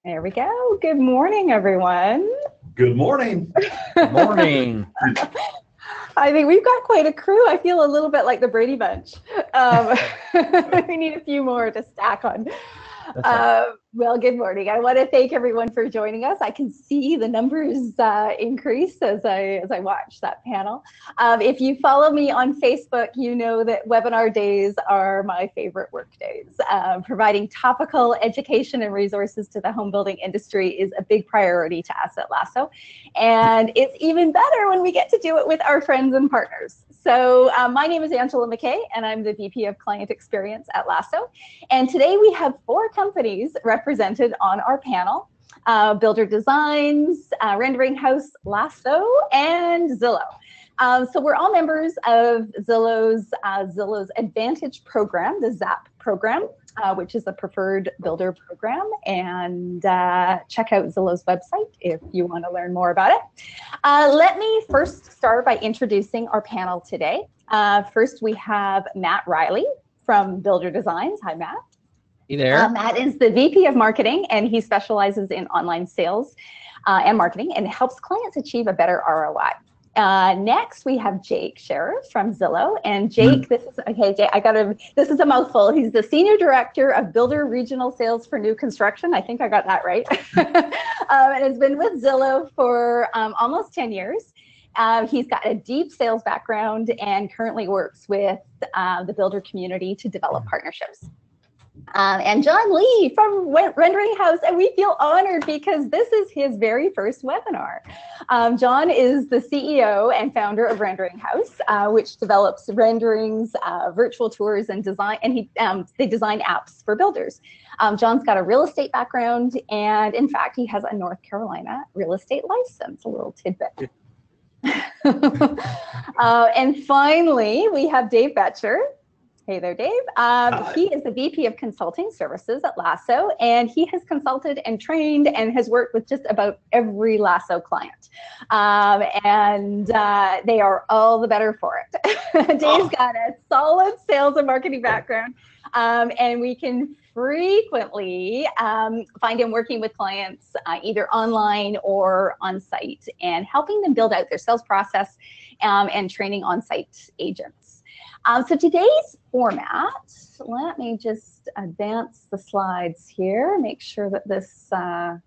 There we go. Good morning, everyone. Good morning. Good morning. I think we've got quite a crew. I feel a little bit like the Brady Bunch. Um, we need a few more to stack on. Well, good morning. I want to thank everyone for joining us. I can see the numbers increase as I watch that panel. If you follow me on Facebook, you know that webinar days are my favorite work days. Providing topical education and resources to the home building industry is a big priority to us at Lasso. And it's even better when we get to do it with our friends and partners. So my name is Angela McKay, and I'm the VP of Client Experience at Lasso. And today we have 4 companies represented on our panel: Builder Designs, Rendering House, Lasso, and Zillow. So we're all members of Zillow's Advantage program, the ZAP program, which is a preferred builder program. And check out Zillow's website if you want to learn more about it. Let me first start by introducing our panel today. First, we have Matt Riley from Builder Designs. Hi, Matt. Hey there. Matt is the VP of Marketing, and he specializes in online sales and marketing and helps clients achieve a better ROI. Next, we have Jake Sheriff from Zillow, and Jake, this is a mouthful. He's the Senior Director of Builder Regional Sales for New Construction. I think I got that right. And has been with Zillow for almost 10 years. He's got a deep sales background and currently works with the builder community to develop partnerships. And John Lee from Rendering House, and we feel honored because this is his very first webinar. John is the CEO and founder of Rendering House, which develops renderings, virtual tours, and design. And they design apps for builders. John's got a real estate background, and in fact, he has a North Carolina real estate license. A little tidbit. And finally, we have Dave Betcher. Hey there, Dave. He is the VP of Consulting Services at Lasso, and he has consulted and trained and has worked with just about every Lasso client. And they are all the better for it. Dave's got a solid sales and marketing background, and we can frequently find him working with clients either online or on site and helping them build out their sales process and training on-site agents. So today's format, let me just advance the slides here, make sure that this, there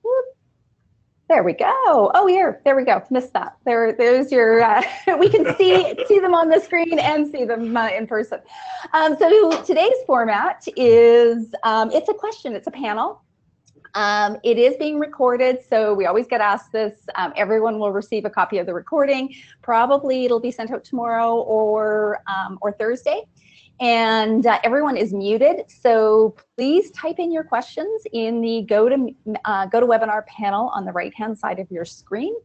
we go. Oh, there we go. Missed that. There's your, we can see them on the screen and see them in person. So today's format is, it's a question, it's a panel. It is being recorded, so we always get asked this. Everyone will receive a copy of the recording. Probably it'll be sent out tomorrow or Thursday. And everyone is muted, so please type in your questions in the GoToWebinar panel on the right-hand side of your screen.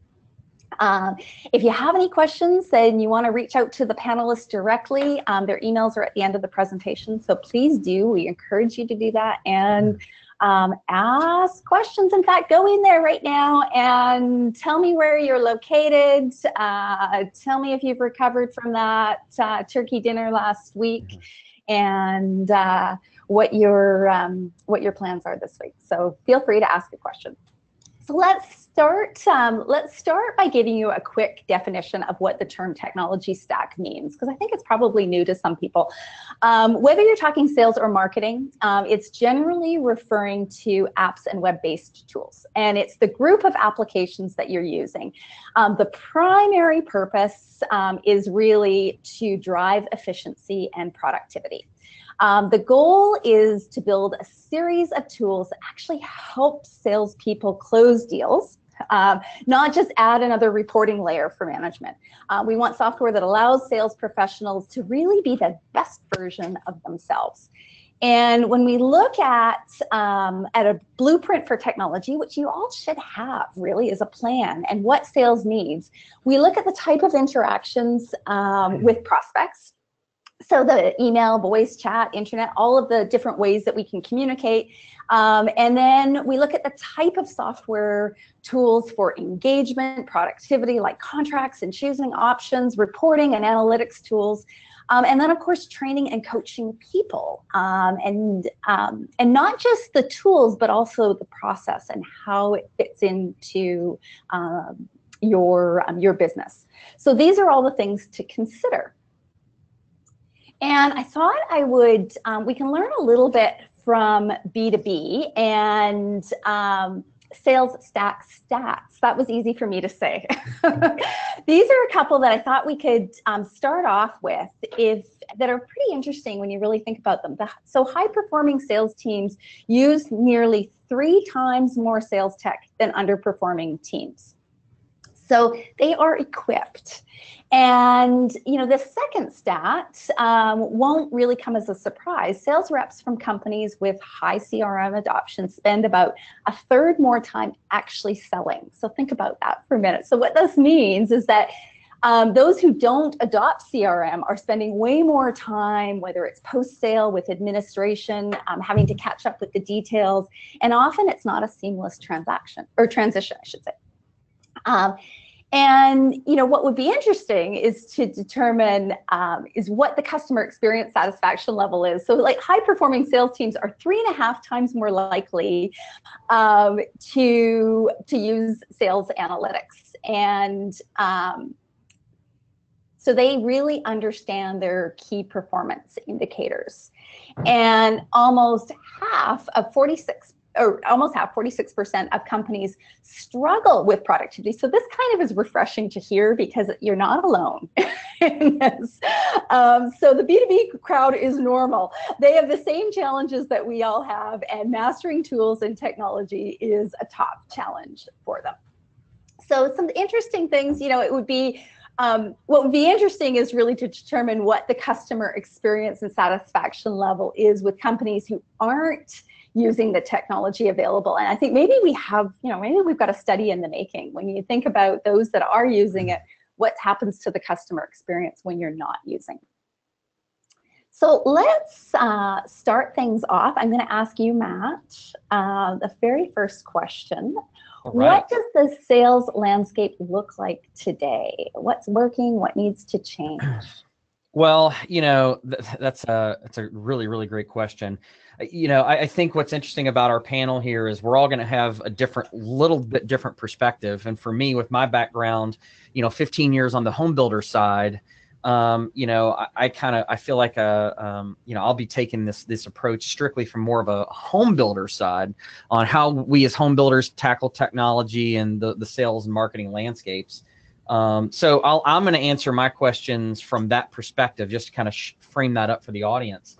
If you have any questions, then you want to reach out to the panelists directly. Their emails are at the end of the presentation, so please do. We encourage you to do that and ask questions. In fact, go in there right now and tell me where you're located. Tell me if you've recovered from that turkey dinner last week, and what your plans are this week. So feel free to ask a question. So let's start by giving you a quick definition of what the term technology stack means, because I think it's probably new to some people. Whether you're talking sales or marketing, it's generally referring to apps and web-based tools, and it's the group of applications that you're using. The primary purpose is really to drive efficiency and productivity. The goal is to build a series of tools that actually help salespeople close deals, not just add another reporting layer for management. We want software that allows sales professionals to really be the best version of themselves. And when we look at a blueprint for technology, which you all should have really as a plan, and what sales needs, we look at the type of interactions with prospects. So the email, voice, chat, internet, all of the different ways that we can communicate. And then we look at the type of software tools for engagement, productivity, like contracts and choosing options, reporting and analytics tools. And then, of course, training and coaching people, and not just the tools, but also the process and how it fits into your business. So these are all the things to consider. And I thought we can learn a little bit from B2B and sales stack stats. That was easy for me to say. These are a couple that I thought we could start off with that are pretty interesting when you really think about them. So high-performing sales teams use nearly 3 times more sales tech than underperforming teams. So they are equipped. And, the second stat won't really come as a surprise. Sales reps from companies with high CRM adoption spend about 1/3 more time actually selling. So think about that for a minute. So what this means is that those who don't adopt CRM are spending way more time, whether it's post-sale with administration, having to catch up with the details, and often it's not a seamless transition, I should say. And what would be interesting is to determine is what the customer experience satisfaction level is. So like high-performing sales teams are 3.5 times more likely to use sales analytics. And so they really understand their key performance indicators. And almost half, 46% of companies struggle with productivity. So this kind of is refreshing to hear because you're not alone in this. So the B2B crowd is normal. They have the same challenges that we all have, and mastering tools and technology is a top challenge for them. So some interesting things, it would be, what would be interesting is really to determine what the customer experience and satisfaction level is with companies who aren't using the technology available. And I think maybe we have, maybe we've got a study in the making. When you think about those that are using it, what happens to the customer experience when you're not using it? So let's start things off. I'm going to ask you, Matt, the very first question. Right. What does the sales landscape look like today? What's working? What needs to change? Well, that's a really, really great question. I think what's interesting about our panel here is we're all going to have a little bit different perspective. And for me, with my background, 15 years on the home builder side, I feel like I'll be taking this approach strictly from more of a home builder side on how we as home builders tackle technology and the sales and marketing landscapes. So I'm going to answer my questions from that perspective, just to kind of frame that up for the audience.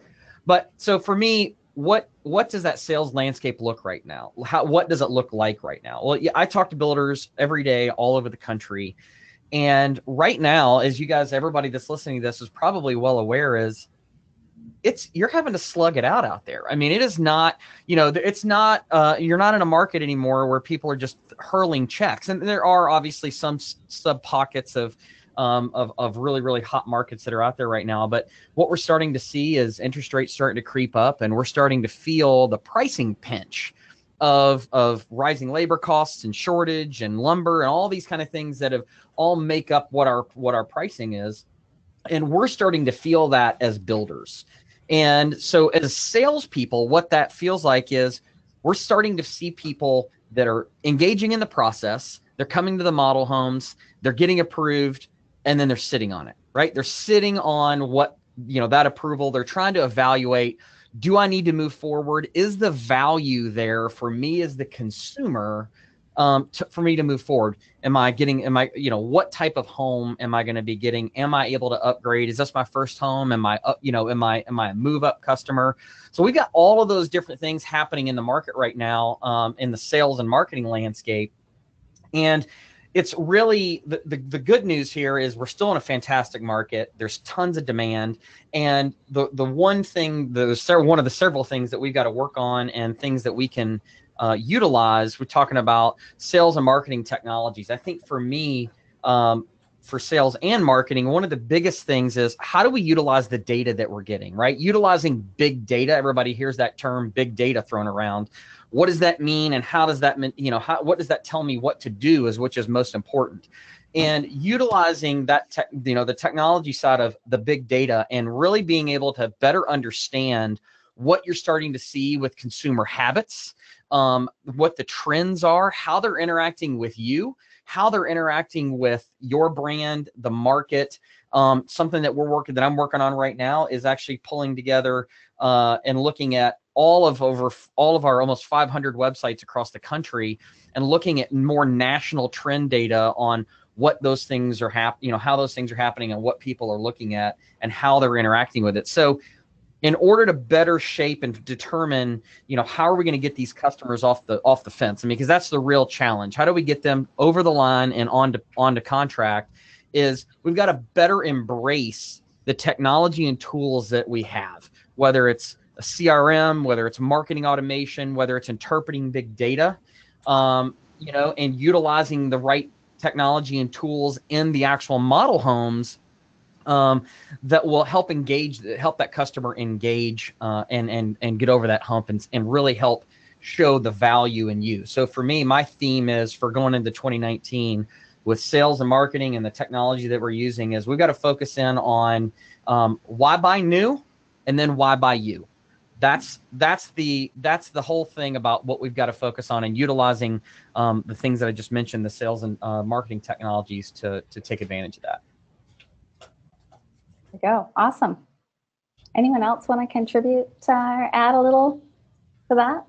But so for me, what does that sales landscape look right now? What does it look like right now? Well, I talk to builders every day all over the country. And right now, as everybody that's listening to this is probably well aware, you're having to slug it out there. I mean, it is not, it's not, you're not in a market anymore where people are just hurling checks. And there are obviously some sub pockets of really, really hot markets that are out there right now. But what we're starting to see is interest rates starting to creep up, and we're starting to feel the pricing pinch of rising labor costs and shortage and lumber and all these kind of things that have all make up what our pricing is. And we're starting to feel that as builders. And so as salespeople, what that feels like is we're starting to see people that are engaging in the process. They're coming to the model homes, they're getting approved, and then they're sitting on it, right? They're sitting on that approval. They're trying to evaluate, do I need to move forward? Is the value there for me as the consumer for me to move forward? What type of home am I going to be getting? Am I able to upgrade? Is this my first home? Am I a move up customer? So we've got all of those different things happening in the market right now, in the sales and marketing landscape. And it's really the good news here is we're still in a fantastic market. There's tons of demand. And the one thing, one of the several things that we've got to work on and things that we can utilize, we're talking about sales and marketing technologies. I think for me, for sales and marketing, one of the biggest things is how do we utilize the data that we're getting, right? Utilizing big data. Everybody hears that term, big data, thrown around. What does that mean? And how does that mean, what does that tell me what to do which is most important? and utilizing that the technology side of the big data and really being able to better understand what you're starting to see with consumer habits, what the trends are, how they're interacting with you, how they're interacting with your brand, the market. Something that I'm working on right now is actually pulling together and looking at all of our almost 500 websites across the country and looking at more national trend data on what those things are how those things are happening and what people are looking at and how they're interacting with it. So in order to better shape and determine, how are we going to get these customers off the fence? I mean, because that's the real challenge. How do we get them over the line and onto contract? Is we've got to better embrace the technology and tools that we have, whether it's a CRM, whether it's marketing automation, whether it's interpreting big data, and utilizing the right technology and tools in the actual model homes that will help that customer engage and get over that hump and really help show the value in you. So for me, my theme is for going into 2019 with sales and marketing and the technology that we're using is we've got to focus in on why buy new and then why buy you. That's the whole thing about what we've got to focus on and utilizing the things that I just mentioned, the sales and marketing technologies to take advantage of that. There you go. Awesome. Anyone else want to contribute or add a little to that?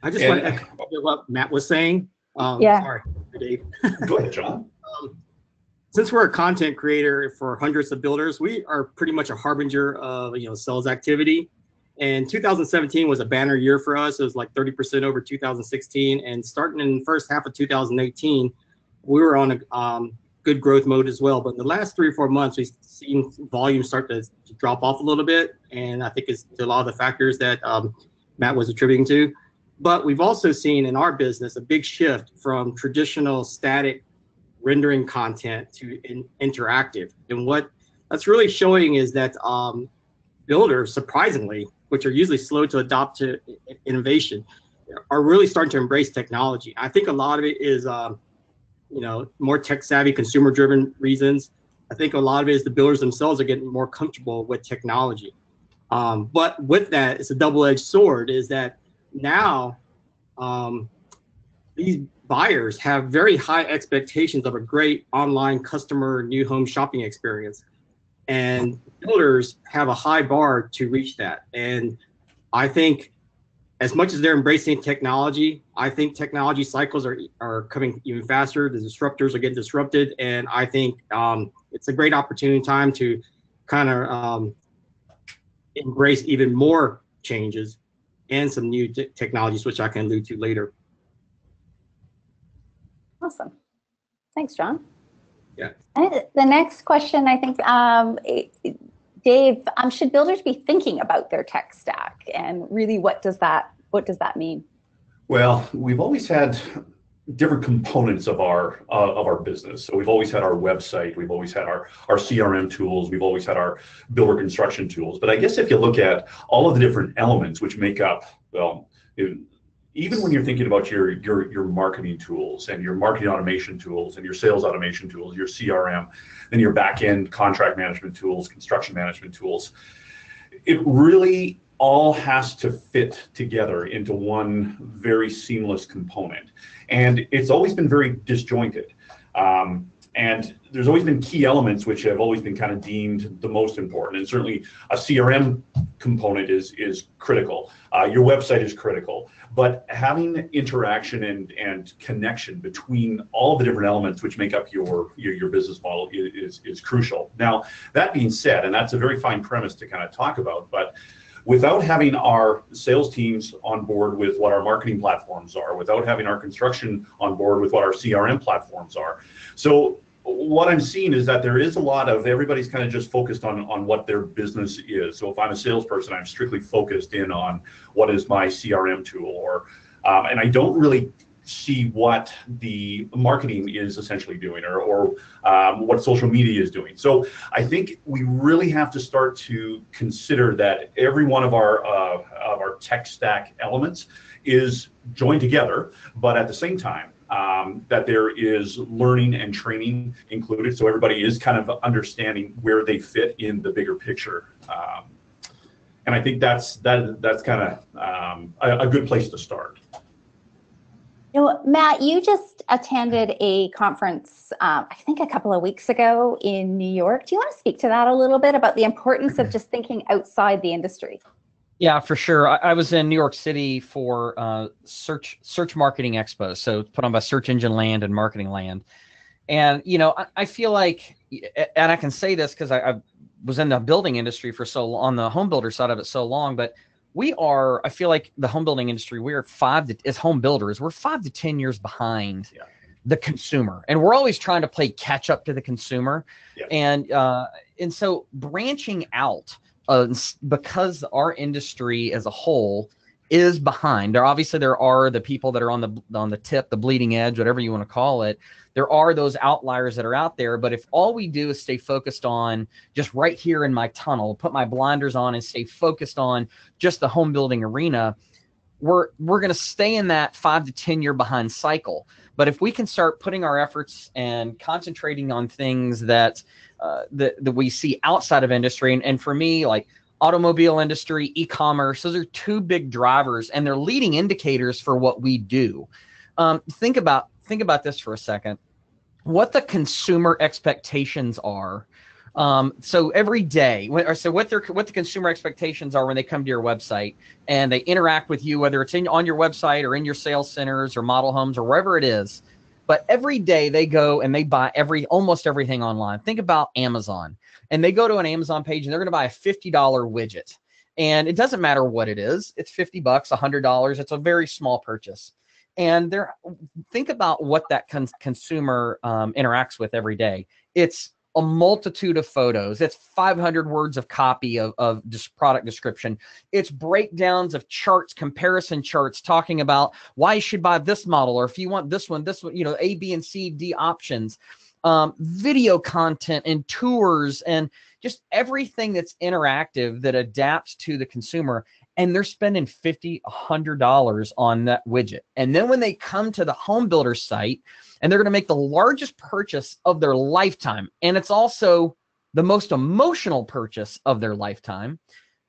I just want to echo what Matt was saying. Sorry, Dave. Go ahead, John. Since we're a content creator for hundreds of builders, we are pretty much a harbinger of sales activity. And 2017 was a banner year for us. It was like 30% over 2016. And starting in the first half of 2018, we were on a good growth mode as well. But in the last 3 or 4 months, we've seen volume start to drop off a little bit. And I think it's a lot of the factors that Matt was attributing to. But we've also seen in our business a big shift from traditional static rendering content to interactive. And what that's really showing is that builders, surprisingly, which are usually slow to adopt to innovation, are really starting to embrace technology. I think a lot of it is more tech savvy, consumer driven reasons. I think a lot of it is the builders themselves are getting more comfortable with technology. But with that, it's a double-edged sword, is that now these buyers have very high expectations of a great online customer new home shopping experience. And builders have a high bar to reach that. And I think as much as they're embracing technology, I think technology cycles are coming even faster. The disruptors are getting disrupted. And I think it's a great opportunity time to kind of embrace even more changes and some new technologies, which I can allude to later. Awesome. Thanks, John. Yeah. The next question, I think, Dave, should builders be thinking about their tech stack, and really, what does that mean? Well, we've always had different components of our business. So we've always had our website, we've always had our CRM tools, we've always had our builder construction tools. But I guess if you look at all of the different elements which make up, even when you're thinking about your marketing tools and your marketing automation tools and your sales automation tools, your CRM, then your back-end contract management tools, construction management tools, it really all has to fit together into one very seamless component. And it's always been very disjointed. And there's always been key elements which have always been kind of deemed the most important. And certainly a CRM component is critical. Your website is critical. But having interaction and connection between all the different elements which make up your business model is crucial. Now, that being said, and that's a very fine premise to kind of talk about, but without having our sales teams on board with what our marketing platforms are, without having our construction on board with what our CRM platforms are. So what I'm seeing is that there is a lot of, everybody's kind of just focused on what their business is. So if I'm a salesperson, I'm strictly focused in on what is my CRM tool, or and I don't really see what the marketing is essentially doing, or what social media is doing. So I think we really have to start to consider that every one of our tech stack elements is joined together, but at the same time, that there is learning and training included, so everybody is kind of understanding where they fit in the bigger picture. And I think that's kind of a good place to start. You know, Matt, you just attended a conference, I think a couple of weeks ago in New York. Do you want to speak to that a little bit about the importance of just thinking outside the industry? Yeah, for sure. I was in New York City for Search Marketing Expo, so put on by Search Engine Land and Marketing Land. And, you know, I feel like, and I can say this because I was in the building industry for so long, on the home builder side of it so long, but I feel like the home building industry, as home builders, we're 5 to 10 years behind the consumer. And we're always trying to play catch up to the consumer. Yeah. And so branching out, because our industry as a whole is behind. There are the people that are on the tip, the bleeding edge, whatever you want to call it. There are those outliers that are out there, but if all we do is stay focused on just right here in my tunnel, put my blinders on and stay focused on just the home building arena, we're going to stay in that 5 to 10 year behind cycle. But if we can start putting our efforts and concentrating on things that we see outside of industry, and for me, like automobile industry, e-commerce, those are two big drivers, and they're leading indicators for what we do. Think about this for a second. What the consumer expectations are. So every day, what the consumer expectations are when they come to your website and they interact with you, whether it's on your website or in your sales centers or model homes or wherever it is. But every day they go and they buy almost everything online. Think about Amazon, and they go to an Amazon page and they're going to buy a $50 widget. And it doesn't matter what it is. It's $50, $100. It's a very small purchase. And think about what that consumer interacts with every day. It's a multitude of photos. It's 500 words of copy of just product description. It's breakdowns of charts, comparison charts, talking about why you should buy this model, or if you want this one, you know, A, B, and C, D options, video content and tours, and just everything that's interactive that adapts to the consumer. And they're spending $50, $100 on that widget. And then when they come to the home builder site, and they're going to make the largest purchase of their lifetime, and it's also the most emotional purchase of their lifetime,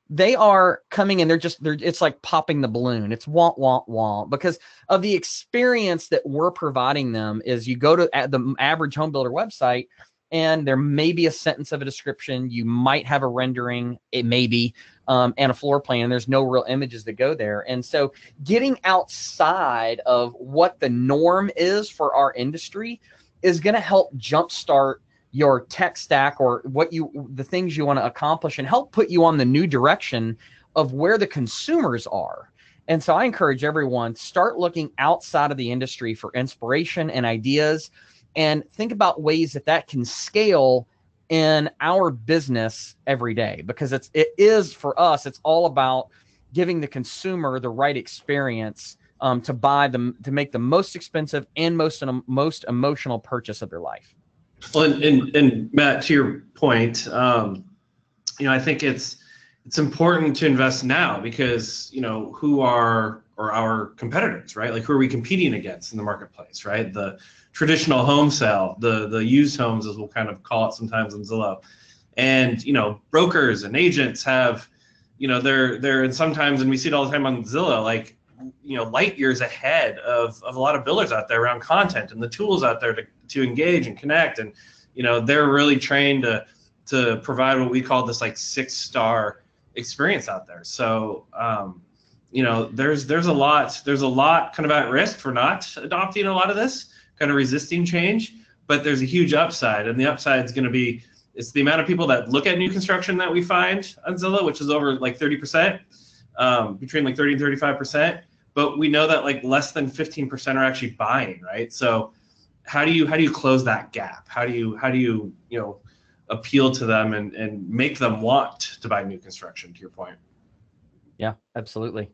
they are coming and it's like popping the balloon. It's want, want, want, because of the experience that we're providing them. Is you go to the average home builder website, and there may be a sentence of a description. You might have a rendering, it may be, and a floor plan, and there's no real images that go there. And so getting outside of what the norm is for our industry is going to help jumpstart your tech stack, or the things you want to accomplish, and help put you on the new direction of where the consumers are. And so I encourage everyone, start looking outside of the industry for inspiration and ideas, and think about ways that can scale in our business every day, because it is for us, it's all about giving the consumer the right experience to make the most expensive and most emotional purchase of their life. Well, and Matt, to your point, I think it's important to invest now, because who are our competitors, right? Like, who are we competing against in the marketplace, right? The traditional home sale, the used homes, as we'll kind of call it sometimes on Zillow, and brokers and agents have, they're and sometimes, and we see it all the time on Zillow, like light years ahead of a lot of builders out there around content and the tools out there to engage and connect, and they're really trained to provide what we call this like 6-star experience out there. So there's a lot kind of at risk for not adopting a lot of this, kind of resisting change, but there's a huge upside, and the upside is going to be, it's the amount of people that look at new construction that we find on Zillow, which is over like 30%, between like 30 and 35%. But we know that like less than 15% are actually buying, right? So how do you close that gap? How do you appeal to them and make them want to buy new construction, to your point? Yeah, absolutely.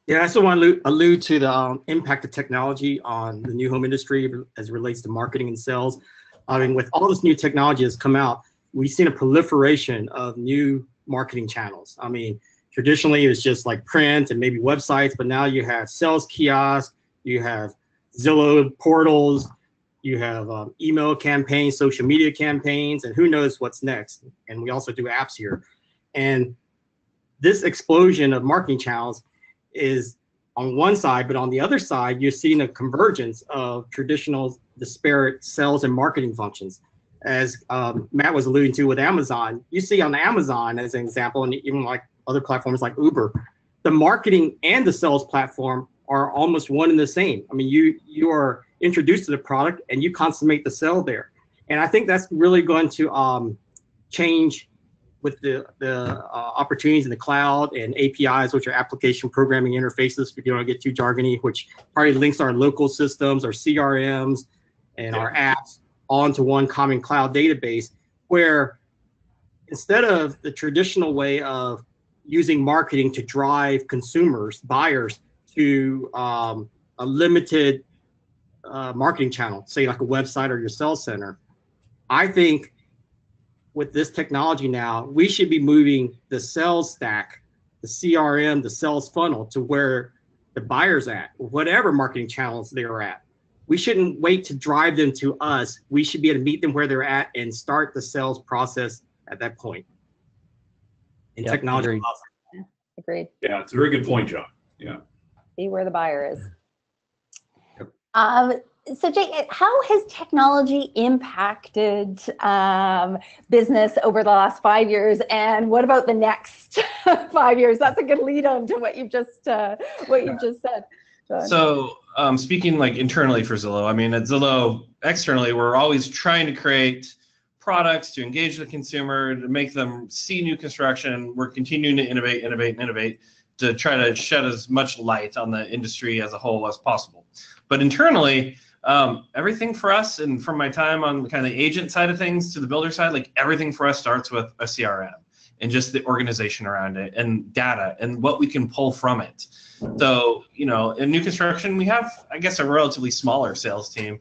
Yeah, I still want to allude to the impact of technology on the new home industry as it relates to marketing and sales. I mean, with all this new technology that's come out, we've seen a proliferation of new marketing channels. I mean, Traditionally, it was just like print and maybe websites, but now you have sales kiosks, you have Zillow portals, you have email campaigns, social media campaigns, and who knows what's next. And we also do apps here. And this explosion of marketing channels is on one side, but on the other side, you're seeing a convergence of traditional disparate sales and marketing functions. As Matt was alluding to with Amazon, you see on Amazon as an example, and even like other platforms like Uber, the marketing and the sales platform are almost one and the same. I mean, you are introduced to the product and you consummate the sale there. And I think that's really going to change with the opportunities in the cloud and APIs, which are application programming interfaces, if you don't want to get too jargony, which probably links our local systems, our CRMs, and our apps onto one common cloud database, where instead of the traditional way of using marketing to drive consumers, buyers, to a limited marketing channel, say like a website or your sales center, I think with this technology now, we should be moving the sales stack, the CRM, the sales funnel to where the buyer's at, whatever marketing channels they're at. We shouldn't wait to drive them to us. We should be able to meet them where they're at and start the sales process at that point. And technology. Agreed. Agreed. Yeah, it's a very good point, John. Yeah. See where the buyer is. Yep. So Jake, how has technology impacted business over the last 5 years, and what about the next 5 years? That's a good lead on to what you've just said. John. So speaking like internally for Zillow, I mean, at Zillow externally, we're always trying to create products to engage the consumer, to make them see new construction. We're continuing to innovate to try to shed as much light on the industry as a whole as possible. But internally, everything for us, and from my time on kind of the agent side of things to the builder side, like everything for us starts with a CRM and just the organization around it and data and what we can pull from it. So, you know, in new construction, we have, I guess, a relatively smaller sales team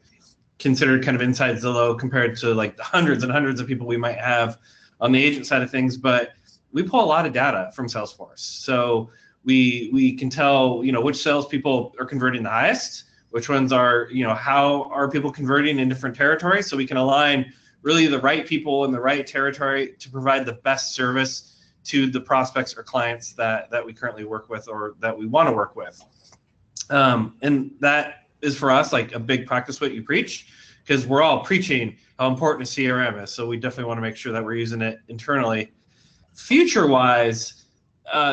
considered kind of inside Zillow compared to like the hundreds and hundreds of people we might have on the agent side of things. But we pull a lot of data from Salesforce. So we can tell, you know, which salespeople are converting the highest, which ones are, you know, how are people converting in different territories, so we can align really the right people in the right territory to provide the best service to the prospects or clients that we currently work with or that we want to work with. And that is for us like a big practice what you preach, because we're all preaching how important a CRM is. So we definitely want to make sure that we're using it internally. Future-wise,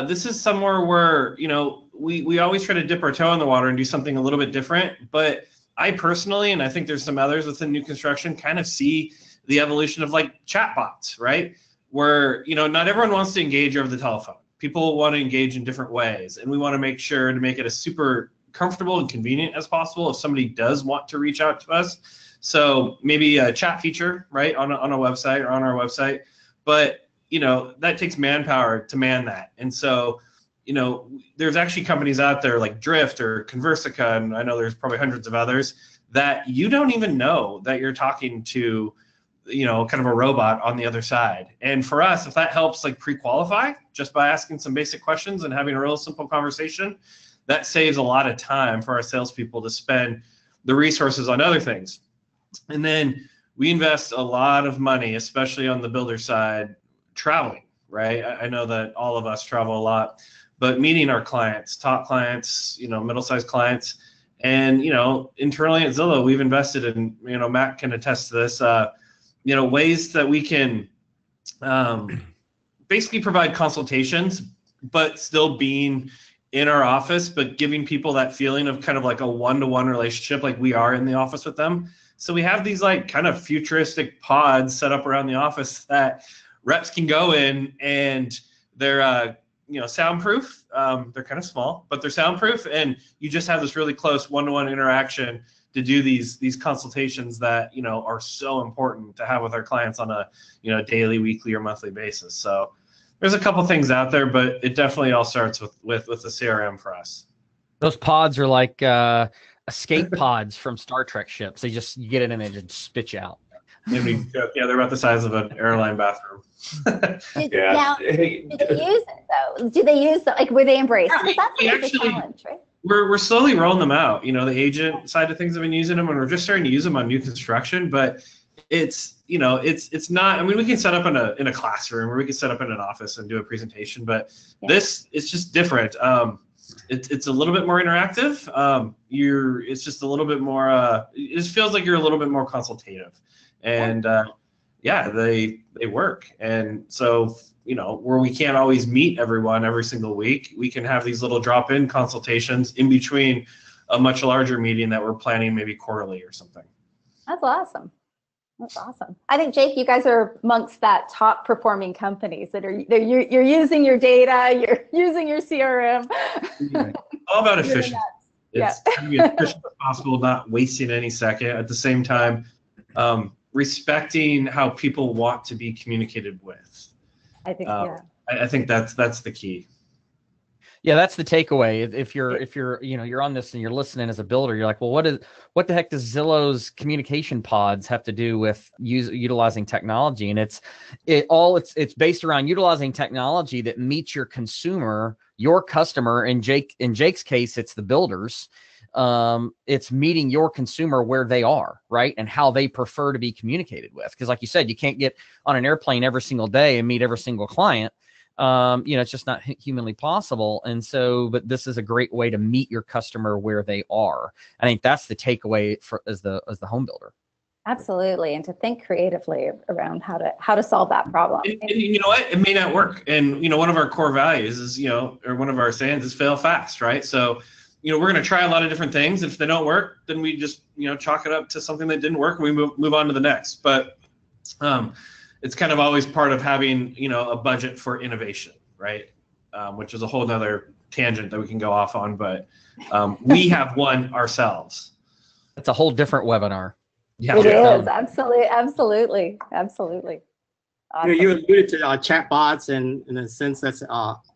this is somewhere where, you know, we always try to dip our toe in the water and do something a little bit different. But I personally, and I think there's some others within new construction, kind of see the evolution of like chatbots, right? Where, you know, not everyone wants to engage over the telephone. People want to engage in different ways. And we want to make sure to make it as super comfortable and convenient as possible if somebody does want to reach out to us. So maybe a chat feature, right, on a website or on our website. But, you know, that takes manpower to man that. And so, you know, there's actually companies out there like Drift or Conversica, and I know there's probably hundreds of others, that you don't even know that you're talking to, you know, kind of a robot on the other side. And for us, if that helps like pre-qualify just by asking some basic questions and having a real simple conversation, that saves a lot of time for our salespeople to spend the resources on other things. And then we invest a lot of money, especially on the builder side, traveling, right? I know that all of us travel a lot, but meeting our clients, top clients, you know, middle-sized clients. And, you know, internally at Zillow, we've invested in, you know, Matt can attest to this, you know, ways that we can basically provide consultations, but still being in our office, but giving people that feeling of kind of like a one-to-one relationship, like we are in the office with them. So we have these like kind of futuristic pods set up around the office that reps can go in, and they're, you know, soundproof. They're kind of small, but they're soundproof, and you just have this really close one-to-one interaction to do these consultations that, you know, are so important to have with our clients on a, you know, daily, weekly, or monthly basis. So there's a couple things out there, but it definitely all starts with the CRM for us. Those pods are like escape pods from Star Trek ships. You get in and they just spit you out. And we joke, yeah, they're about the size of an airline bathroom. Yeah. Now, Hey, do they use it though? Do they use like were they embraced? Yeah, Because we that's a actually- challenge, right? We're slowly rolling them out. You know, the agent side of things have been using them, and we're just starting to use them on new construction. But it's it's not. I mean, we can set up in a classroom, or we can set up in an office and do a presentation. But this it's just different. It's a little bit more interactive. It's just a little bit more. It just feels like you're a little bit more consultative, and they work. And so, where we can't always meet everyone every single week, we can have these little drop-in consultations in between a much larger meeting that we're planning maybe quarterly or something. That's awesome. That's awesome. I think, Jake, you guys are amongst that top performing companies that you're using your data, you're using your CRM. All about efficiency. Yes. It's trying to be as efficient as possible, not wasting any second. At the same time, respecting how people want to be communicated with. I think, I think that's the key. Yeah, that's the takeaway. If you're you're on this and you're listening as a builder, you're like, well, what the heck does Zillow's communication pods have to do with utilizing technology? And it's based around utilizing technology that meets your consumer, your customer. In Jake's case, it's the builders. It's meeting your consumer where they are, right, and how they prefer to be communicated with. Because, like you said, you can't get on an airplane every single day and meet every single client. It's just not humanly possible. And so, but this is a great way to meet your customer where they are. I think that's the takeaway as the home builder. absolutely. And to think creatively around how to solve that problem. And you know what? It may not work. And, one of our core values is, or one of our sayings is fail fast, right? So, we're going to try a lot of different things. If they don't work, then we just, chalk it up to something that didn't work and we move on to the next. But it's kind of always part of having, a budget for innovation, right? Which is a whole nother tangent that we can go off on, but we have one ourselves. It's a whole different webinar. Yeah, It is. Absolutely. Awesome. You alluded to chat bots, and in a sense, that's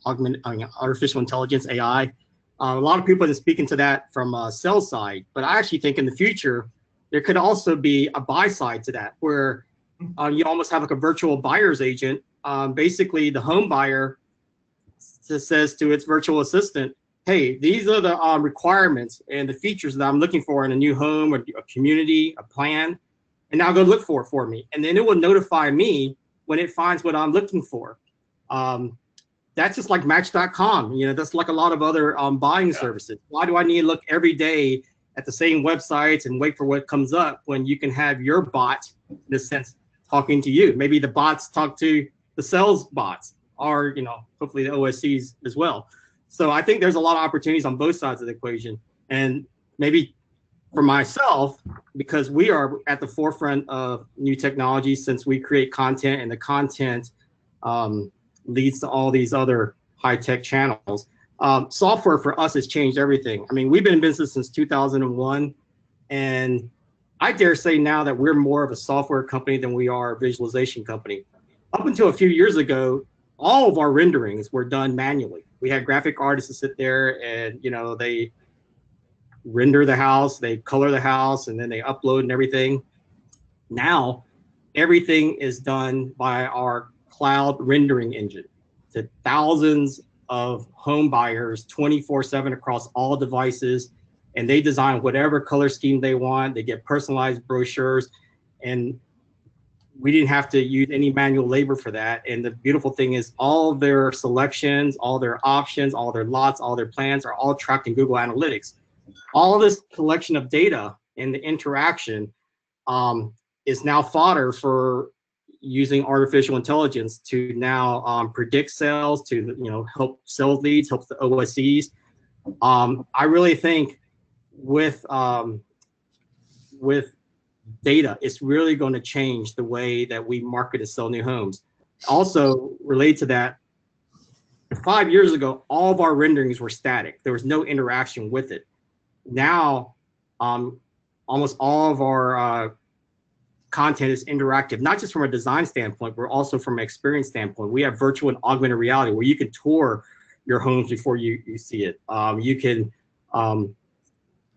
artificial intelligence, AI. A lot of people are speaking to that from a sales side, but I actually think in the future, there could also be a buy side to that, where you almost have like a virtual buyer's agent. Basically, the home buyer says to its virtual assistant, hey, these are the requirements and the features that I'm looking for in a new home, or a community, a plan, and now go look for me. And then it will notify me when it finds what I'm looking for. That's just like Match.com. That's like a lot of other buying services. Why do I need to look every day at the same websites and wait for what comes up when you can have your bot, in a sense, talking to you? Maybe the bots talk to the sales bots, or hopefully the OSCs as well. So I think there's a lot of opportunities on both sides of the equation. And maybe for myself, because we are at the forefront of new technology, since we create content and the content leads to all these other high-tech channels. Software for us has changed everything. I mean, we've been in business since 2001, and I dare say now that we're more of a software company than we are a visualization company. Up until a few years ago, all of our renderings were done manually. We had graphic artists to sit there and, they render the house, they color the house, and then they upload and everything. Now, everything is done by our cloud rendering engine to thousands of home buyers 24/7 across all devices, and they design whatever color scheme they want. They get personalized brochures, and we didn't have to use any manual labor for that. And the beautiful thing is all their selections, all their options, all their lots, all their plans are all tracked in Google Analytics. All of this collection of data and the interaction is now fodder for using artificial intelligence to now predict sales, to help sales leads, help the OSCs. I really think with data, it's really going to change the way that we market and sell new homes. Also, related to that, 5 years ago, all of our renderings were static. There was no interaction with it. Now, almost all of our content is interactive, not just from a design standpoint, but also from an experience standpoint. We have virtual and augmented reality where you can tour your homes before you see it. You can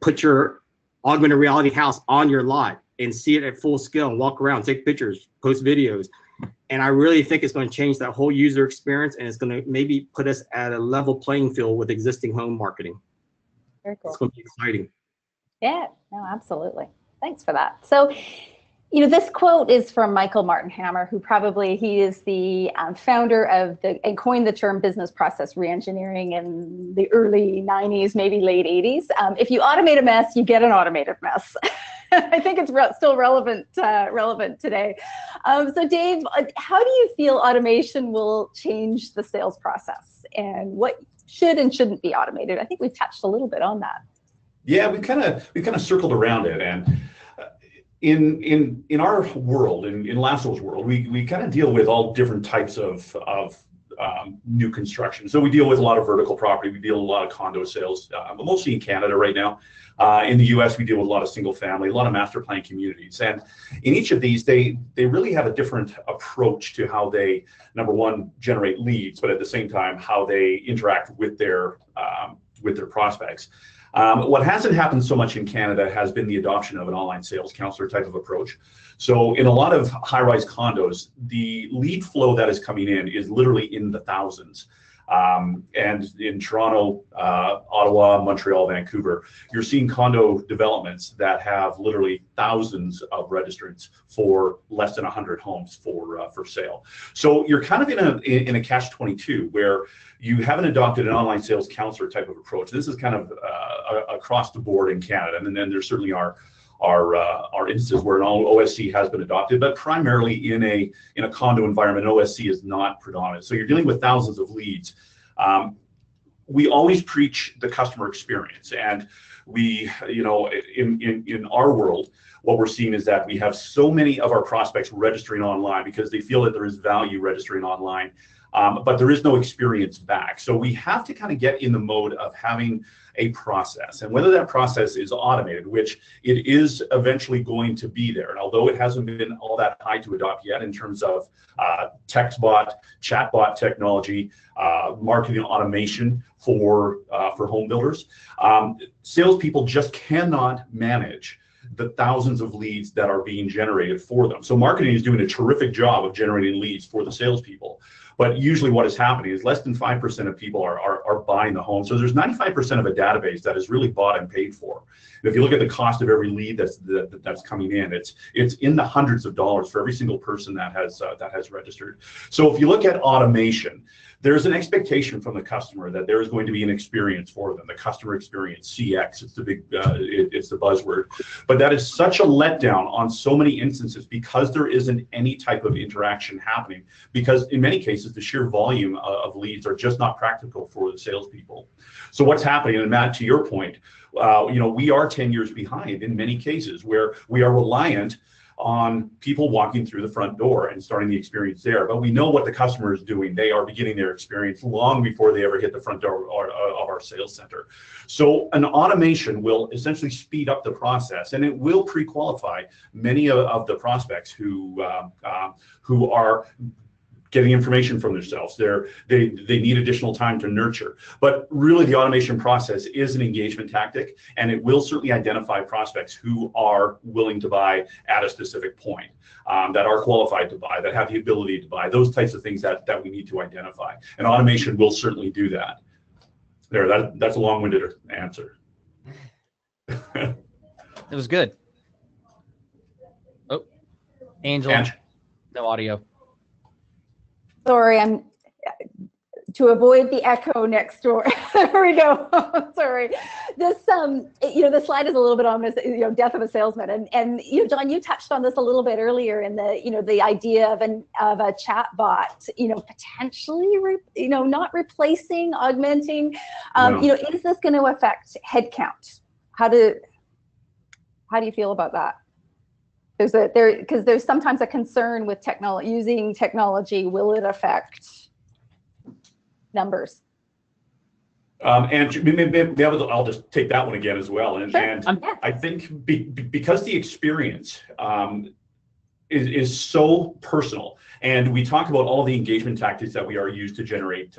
put your augmented reality house on your lot. and see it at full scale and walk around, take pictures, post videos. And I really think it's going to change that whole user experience, and it's going to maybe put us at a level playing field with existing home marketing. Very cool. It's going to be exciting. Yeah, no, absolutely. Thanks for that. So, you know, this quote is from Michael Martin-Hammer, who he is the founder of and coined the term business process reengineering in the early 90s, maybe late 80s. If you automate a mess, you get an automated mess. I think it's still relevant today. So Dave, how do you feel automation will change the sales process, and what should and shouldn't be automated? I think we've touched a little bit on that. Yeah, we kind of circled around it, and in our world, in Lasso's world, we kind of deal with all different types of new construction. So we deal with a lot of vertical property, we deal with a lot of condo sales, mostly in Canada right now. In the US, we deal with a lot of single family, a lot of master plan communities. And in each of these, they really have a different approach to how they, number one, generate leads, but at the same time, how they interact with their prospects. What hasn't happened so much in Canada has been the adoption of an online sales counselor type of approach. So in a lot of high-rise condos, the lead flow that is coming in is literally in the thousands. And in Toronto, Ottawa, Montreal, Vancouver, you're seeing condo developments that have literally thousands of registrants for less than 100 homes for sale. So you're kind of in a catch-22 where you haven't adopted an online sales counselor type of approach. This is kind of across the board in Canada, and then there certainly are instances where an OSC has been adopted, but primarily in a condo environment, OSC is not predominant. So you're dealing with thousands of leads. We always preach the customer experience, and we, you know, in our world, what we're seeing is that we have so many of our prospects registering online because they feel that there is value registering online. But there is no experience back. So we have to kind of get in the mode of having a process, and whether that process is automated, which it is eventually going to be there. And although it hasn't been all that high to adopt yet in terms of text bot, chat bot technology, marketing automation for home builders, salespeople just cannot manage the thousands of leads that are being generated for them. So marketing is doing a terrific job of generating leads for the salespeople. But usually what is happening is less than 5% of people are buying the home. So there's 95% of a database that is really bought and paid for. And if you look at the cost of every lead that's coming in, it's in the hundreds of dollars for every single person that has registered. So if you look at automation, there's an expectation from the customer that there is going to be an experience for them, the customer experience, CX, it's the big, it's the buzzword. But that is such a letdown on so many instances because there isn't any type of interaction happening, because in many cases, the sheer volume of leads are just not practical for the salespeople. So what's happening, and Matt, to your point, you know, we are 10 years behind in many cases where we are reliant on people walking through the front door and starting the experience there. But we know what the customer is doing. They are beginning their experience long before they ever hit the front door of our sales center. So an automation will essentially speed up the process, and it will pre-qualify many of the prospects who are getting information from themselves. They need additional time to nurture. But really the automation process is an engagement tactic, and it will certainly identify prospects who are willing to buy at a specific point, that are qualified to buy, that have the ability to buy, those types of things that we need to identify. And automation will certainly do that. That's a long-winded answer. It was good. Oh, Angela, no audio. Sorry, I'm to avoid the echo next door. There we go. Sorry. This, you know, the slide is a little bit ominous, you know, death of a salesman. And you know, John, you touched on this a little bit earlier in the, you know, the idea of a chat bot, you know, potentially, you know, not replacing, augmenting. No. You know, is this going to affect headcount? How do you feel about that? Because there's sometimes a concern with using technology. Will it affect numbers? And maybe I'll just take that one again as well. And, sure. and I think because the experience is so personal, And we talk about all the engagement tactics that we are used to generate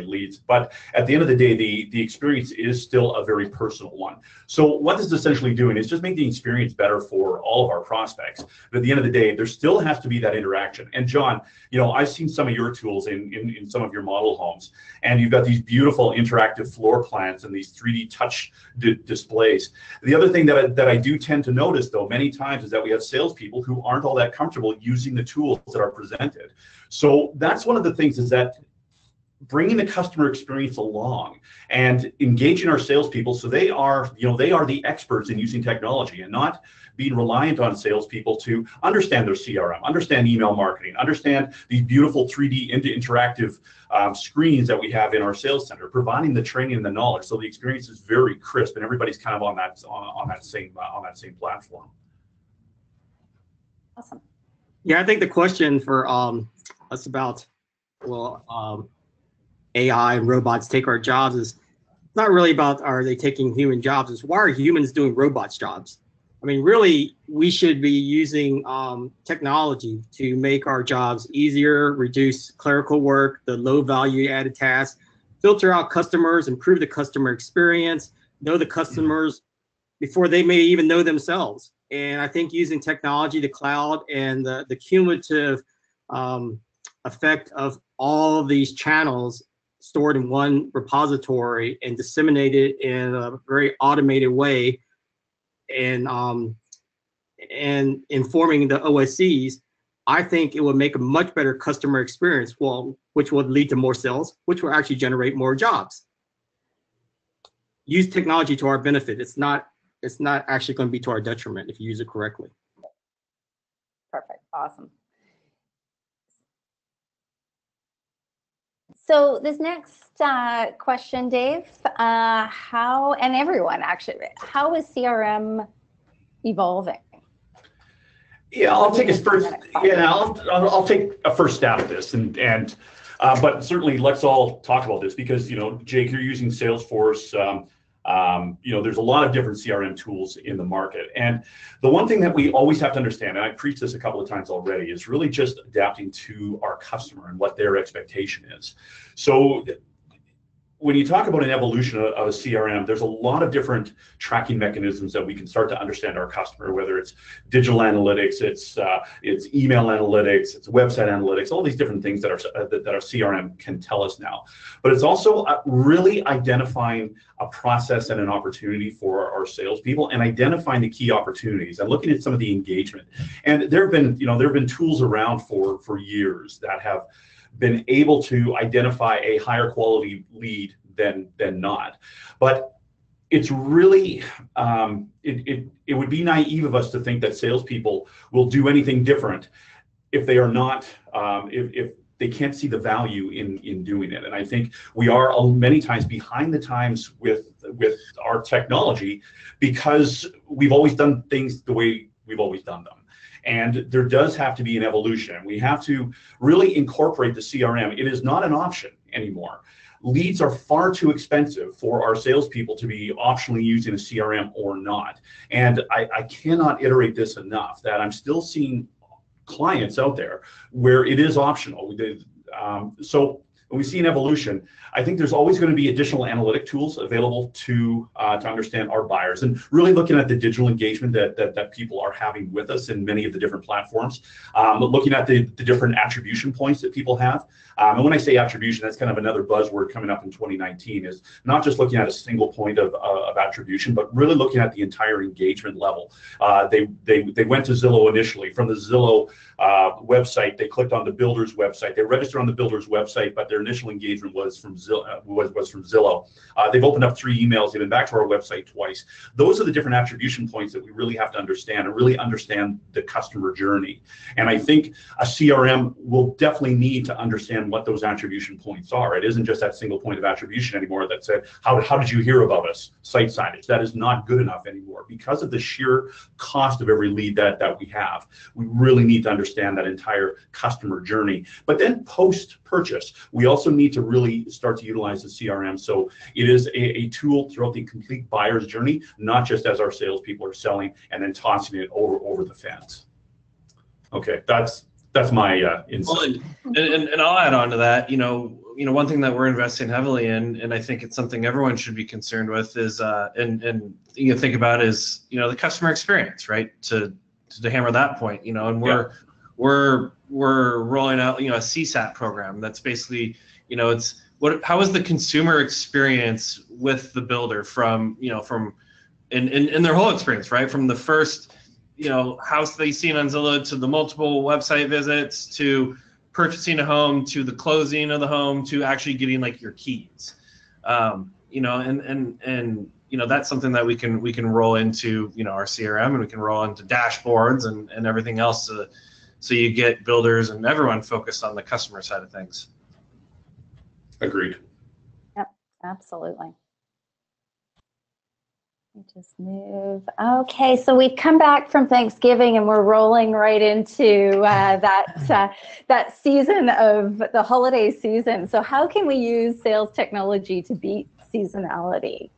leads. But at the end of the day, the experience is still a very personal one. So what this is essentially doing is just making the experience better for all of our prospects. But at the end of the day, there still has to be that interaction. And John, I've seen some of your tools in some of your model homes, and you've got these beautiful interactive floor plans and these 3D touch displays. The other thing that I do tend to notice, though, many times is that we have salespeople who aren't all that comfortable using the tools that are presented. So that's one of the things, is that bringing the customer experience along and engaging our salespeople so they are the experts in using technology, and not being reliant on salespeople to understand their CRM, understand email marketing, understand these beautiful 3D interactive screens that we have in our sales center, providing the training and the knowledge so the experience is very crisp and everybody's kind of on that same platform. Awesome. Yeah, I think the question for us about AI and robots take our jobs is not really about are they taking human jobs, it's why are humans doing robots jobs? I mean, really, we should be using technology to make our jobs easier, reduce clerical work, the low value added tasks, filter out customers, improve the customer experience, know the customers before they may even know themselves. And I think using technology, the cloud, and the cumulative effect of all of these channels stored in one repository and disseminated in a very automated way, and informing the OSCs, I think it will make a much better customer experience, which will lead to more sales, which will actually generate more jobs. Use technology to our benefit. It's not actually going to be to our detriment if you use it correctly. Perfect. Awesome. So this next question, Dave, how, and everyone actually, how is CRM evolving? Yeah, I'll take his first. Yeah, I'll take a first stab at this, but certainly let's all talk about this because Jake, you're using Salesforce. There's a lot of different CRM tools in the market, and the one thing that we always have to understand, and I preached this a couple of times already, is really just adapting to our customer and what their expectation is. So when you talk about an evolution of a CRM, there's a lot of different tracking mechanisms that we can start to understand our customer, whether it's digital analytics, it's email analytics, it's website analytics, all these different things that our CRM can tell us now. But it's also really identifying a process and an opportunity for our salespeople, and identifying the key opportunities and looking at some of the engagement. And there have been tools around for years that have been able to identify a higher quality lead than not. But it's really, it would be naive of us to think that salespeople will do anything different if they are not, if they can't see the value in doing it. And I think we are many times behind the times with our technology because we've always done things the way we've always done them. And there does have to be an evolution. We have to really incorporate the CRM. It is not an option anymore. Leads are far too expensive for our salespeople to be optionally using a CRM or not. And I cannot iterate this enough, that I'm still seeing clients out there where it is optional. So when we see an evolution, I think there's always going to be additional analytic tools available to understand our buyers, and really looking at the digital engagement that people are having with us in many of the different platforms, looking at the different attribution points that people have. And when I say attribution, that's kind of another buzzword coming up in 2019, is not just looking at a single point of attribution, but really looking at the entire engagement level. They went to Zillow initially. From the Zillow website, they clicked on the builder's website. They registered on the builder's website, but their initial engagement was from Zillow. They've opened up 3 emails. They've been back to our website twice. Those are the different attribution points that we really have to understand, and really understand the customer journey. And I think a CRM will definitely need to understand what those attribution points are. It isn't just that single point of attribution anymore that said, how did you hear about us? Site signage. That is not good enough anymore. Because of the sheer cost of every lead that we have, we really need to understand that entire customer journey. But then post-purchase, we also need to really start to utilize the CRM. So it is a tool throughout the complete buyer's journey, not just as our salespeople are selling and then tossing it over the fence. Okay, that's That's my insight. Well, and I'll add on to that. One thing that we're investing heavily in, and I think it's something everyone should be concerned with, is and you think about is the customer experience, right? To hammer that point, and we're rolling out a CSAT program that's basically it's how is the consumer experience with the builder from in their whole experience, right? From the first house they see on Zillow to the multiple website visits to purchasing a home to the closing of the home to actually getting like your keys, and that's something that we can roll into our CRM, and we can roll into dashboards and everything else, so you get builders and everyone focused on the customer side of things. Agreed. Yep, absolutely. Let me just move. Okay, so we've come back from Thanksgiving and we're rolling right into that season of the holiday season. So how can we use sales technology to beat seasonality?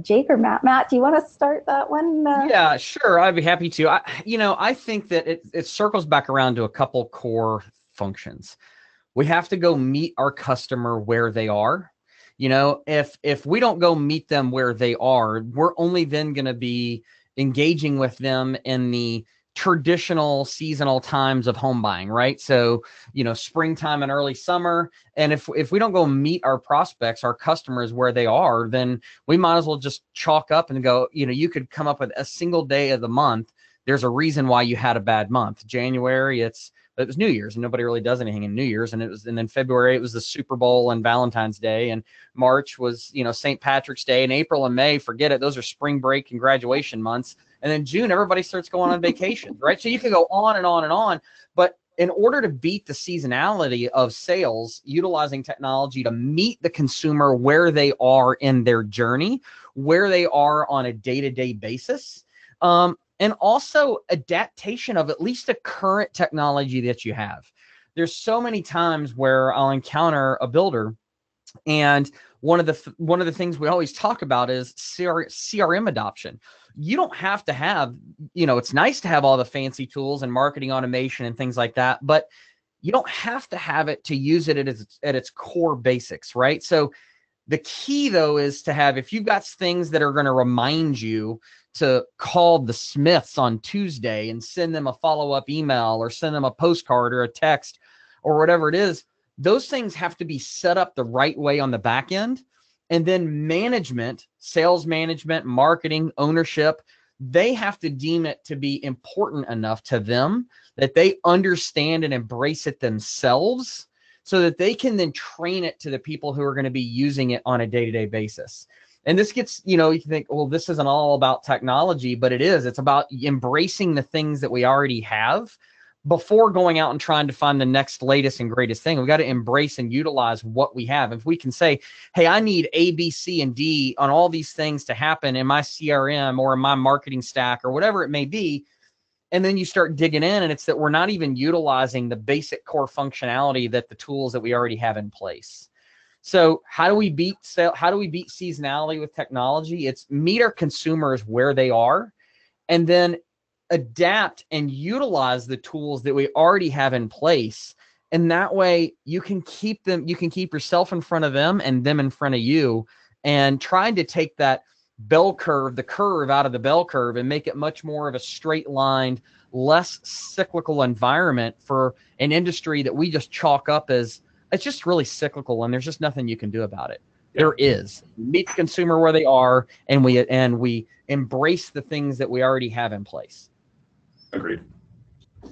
Jake or Matt? Matt, do you want to start that one? Yeah, sure. I'd be happy to. I think that it circles back around to a couple core functions. We have to go meet our customer where they are. If we don't go meet them where they are, we're only then going to be engaging with them in the traditional seasonal times of home buying, right? So, springtime and early summer. And if we don't go meet our prospects, our customers where they are, then we might as well just chalk up and go, you could come up with a single day of the month. There's a reason why you had a bad month. January, it was New Year's and nobody really does anything in New Year's. And then February, it was the Super Bowl and Valentine's Day. And March was, St. Patrick's Day. And April and May, forget it. Those are spring break and graduation months. And then June, everybody starts going on vacation, right? So you can go on and on and on. But in order to beat the seasonality of sales, utilizing technology to meet the consumer where they are in their journey, where they are on a day-to-day basis, and also adaptation of at least the current technology that you have. There's so many times where I'll encounter a builder, and one of the things we always talk about is CRM adoption. You don't have to have, it's nice to have all the fancy tools and marketing automation and things like that, but you don't have to have it to use it at its core basics, right? So the key though is to have, if you've got things that are going to remind you to call the Smiths on Tuesday and send them a follow-up email or send them a postcard or a text or whatever it is, those things have to be set up the right way on the back end. And then management, sales management, marketing, ownership, they have to deem it to be important enough to them that they understand and embrace it themselves so that they can then train it to the people who are going to be using it on a day-to-day basis. And this gets, you think, well, this isn't all about technology, but it is. It's about embracing the things that we already have before going out and trying to find the next latest and greatest thing. We've got to embrace and utilize what we have. If we can say, hey, I need A, B, C, and D on all these things to happen in my CRM or in my marketing stack or whatever it may be, and then you start digging in, and it's that we're not even utilizing the basic core functionality that the tools that we already have in place. So how do we beat seasonality with technology? It's meet our consumers where they are, and then adapt and utilize the tools that we already have in place. And that way you can keep yourself in front of them and them in front of you, and trying to take that bell curve, the curve out of the bell curve, and make it much more of a straight lined, less cyclical environment for an industry that we just chalk up as it's just really cyclical, and there's just nothing you can do about it. Yeah. There is. Meet the consumer where they are, and we embrace the things that we already have in place. Agreed.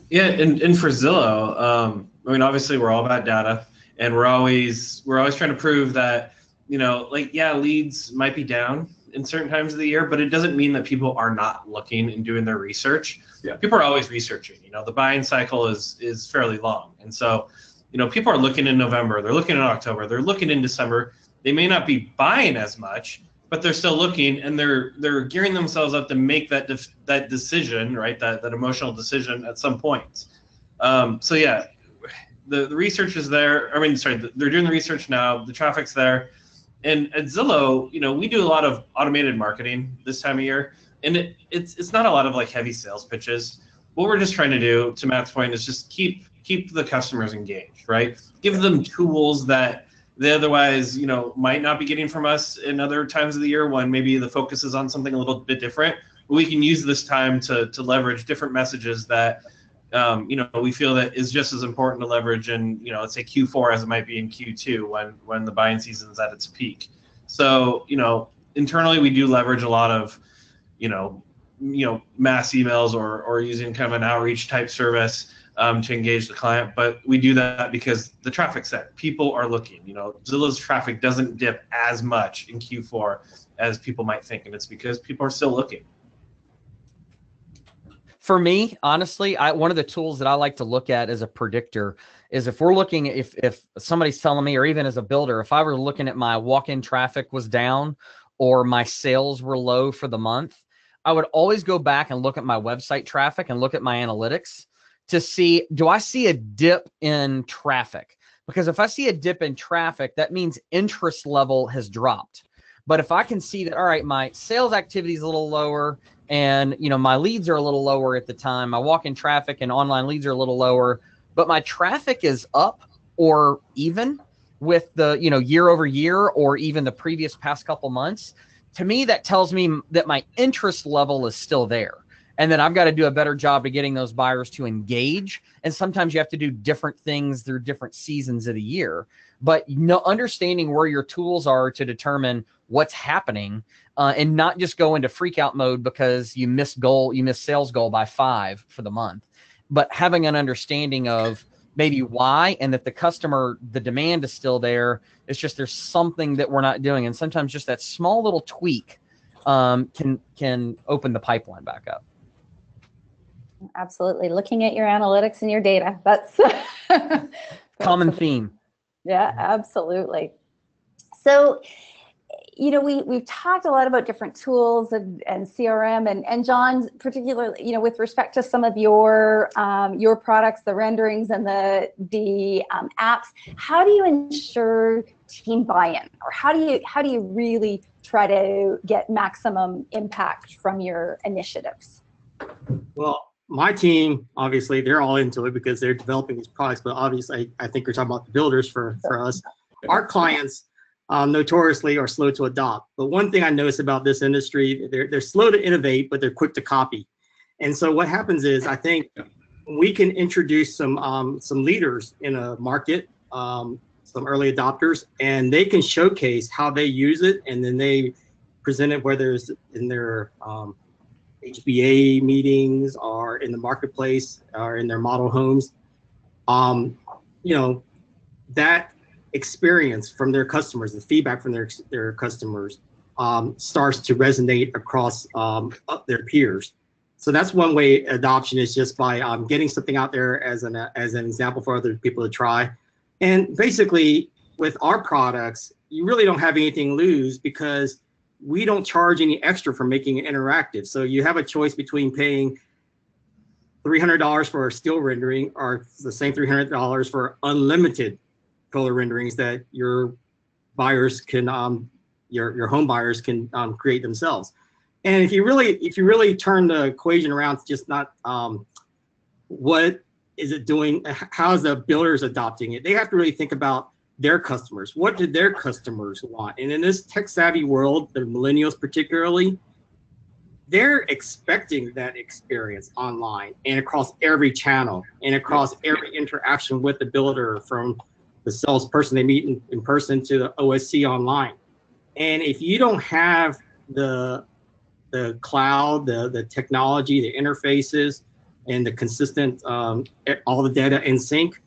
Yeah, and for Zillow, obviously we're all about data, and we're always trying to prove that, leads might be down in certain times of the year, but it doesn't mean that people are not looking and doing their research. Yeah. People are always researching. The buying cycle is fairly long, and so people are looking in November, they're looking in October, they're looking in December. They may not be buying as much, but they're still looking, and they're gearing themselves up to make that decision, right? That emotional decision at some point. So yeah, the research is there. They're doing the research now. The traffic's there, and at Zillow, we do a lot of automated marketing this time of year, and it's not a lot of heavy sales pitches. what we're just trying to do, to Matt's point, is just keep the customers engaged, right? Give them tools that they otherwise, might not be getting from us in other times of the year when maybe the focus is on something a little bit different. But we can use this time to leverage different messages that, we feel that is just as important to leverage in, let's say Q4 as it might be in Q2 when the buying season is at its peak. So, internally we do leverage a lot of, mass emails or using kind of an outreach type service to engage the client. But we do that because the traffic's there. People are looking. Zillow's traffic doesn't dip as much in Q4 as people might think, and it's because people are still looking. For me, honestly, one of the tools that I like to look at as a predictor is if we're looking, if somebody's telling me, or even as a builder, if I were looking at my walk-in traffic was down or my sales were low for the month, I would always go back and look at my website traffic and look at my analytics to see, do I see a dip in traffic? Because if I see a dip in traffic, that means interest level has dropped. But if I can see that, all right, my sales activity is a little lower and, my leads are a little lower at the time, my walk-in traffic and online leads are a little lower, but my traffic is up or even with the, year over year or even the previous past couple months, to me, that tells me that my interest level is still there. And then I've got to do a better job of getting those buyers to engage. And sometimes you have to do different things through different seasons of the year. But understanding where your tools are to determine what's happening and not just go into freak out mode because you missed sales goal by 5 for the month, but having an understanding of maybe why and that the demand is still there. It's just there's something that we're not doing. And sometimes just that small little tweak can open the pipeline back up. Absolutely. Looking at your analytics and your data. That's common theme. Yeah, absolutely. So, we've talked a lot about different tools and CRM and John, particularly, with respect to some of your products, the renderings and the apps. How do you ensure team buy-in, or how do you really try to get maximum impact from your initiatives? Well, my team, obviously, they're all into it because they're developing these products. But obviously, I think you're talking about the builders for us. Our clients notoriously are slow to adopt. But one thing I notice about this industry, they're slow to innovate, but they're quick to copy. And so what happens is, I think we can introduce some leaders in a market, some early adopters, and they can showcase how they use it, and then they present it, whether it's in their HBA meetings or in the marketplace or in their model homes. That experience from their customers, the feedback from their customers starts to resonate across their peers. So that's one way adoption is, just by getting something out there as an example for other people to try. And basically with our products, you really don't have anything to lose because we don't charge any extra for making it interactive. So you have a choice between paying $300 for a still rendering or the same $300 for unlimited color renderings that your buyers can, your home buyers can create themselves. And if you really turn the equation around to just not what is it doing, how is the builders adopting it, they have to really think about their customers. What do their customers want? And in this tech savvy world, the millennials particularly, they're expecting that experience online and across every channel and across every interaction with the builder, from the salesperson they meet in person to the OSC online. And if you don't have the cloud, the technology, the interfaces, and the consistent, all the data in sync,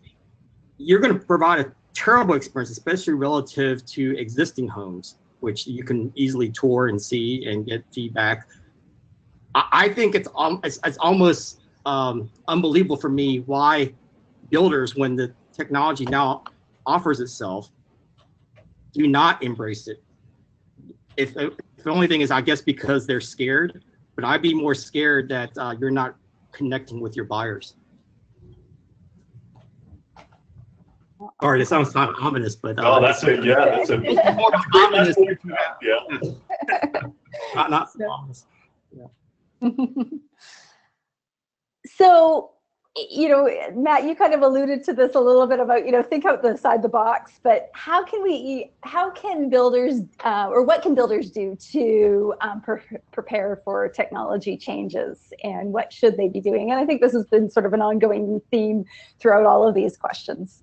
you're going to provide a terrible experience, especially relative to existing homes, which you can easily tour and see and get feedback. I think it's almost unbelievable for me why builders, when the technology now offers itself, do not embrace it. If the only thing is, I guess, because they're scared, but I'd be more scared that you're not connecting with your buyers. All right, it sounds kind of ominous, but that's it. Yeah, that's a more ominous. Yeah, not so ominous. Yeah. So, Matt, you kind of alluded to this a little bit about, think outside the box, but how can builders, or what can builders do to prepare for technology changes, and what should they be doing? And I think this has been sort of an ongoing theme throughout all of these questions.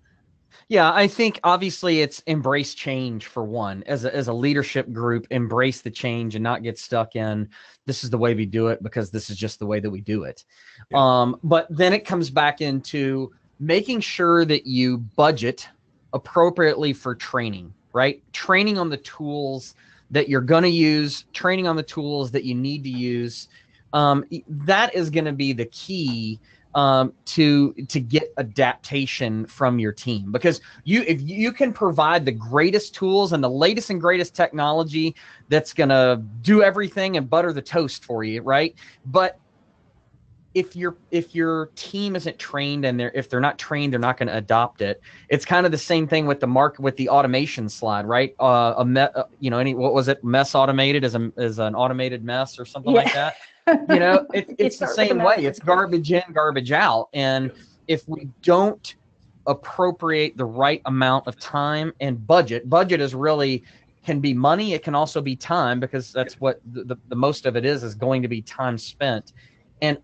Yeah, I think obviously it's embrace change for one. As a leadership group, embrace the change and not get stuck in this is the way we do it because this is just the way that we do it. Yeah. But then it comes back into making sure that you budget appropriately for training, right? Training on the tools that you're going to use, training on the tools that you need to use. That is going to be the key to get adaptation from your team, because if you can provide the greatest tools and the latest and greatest technology that's going to do everything and butter the toast for you, right? But if your team isn't trained, and if they're not trained, they're not going to adopt it. It's kind of the same thing with the automation slide, right? What was it? Mess automated is an automated mess or something like that. It's the same way. It's garbage in, garbage out. And if we don't appropriate the right amount of time and budget is really can be money. It can also be time, because that's what the most of it is going to be time spent. And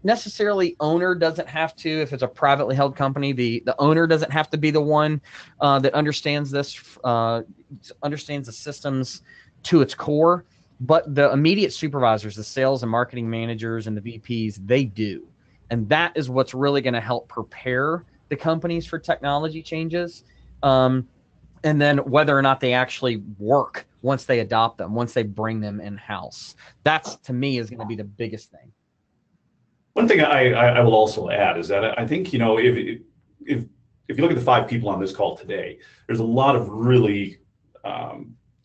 necessarily owner doesn't have to, if it's a privately held company, the owner doesn't have to be the one that understands this, understands the systems to its core. But the immediate supervisors, the sales and marketing managers and the VPs, they do. And that is what's really going to help prepare the companies for technology changes. And then whether or not they actually work once they adopt them, once they bring them in-house. That's, to me, is going to be the biggest thing. One thing I will also add is that I think, if you look at the 5 people on this call today, there's a lot of really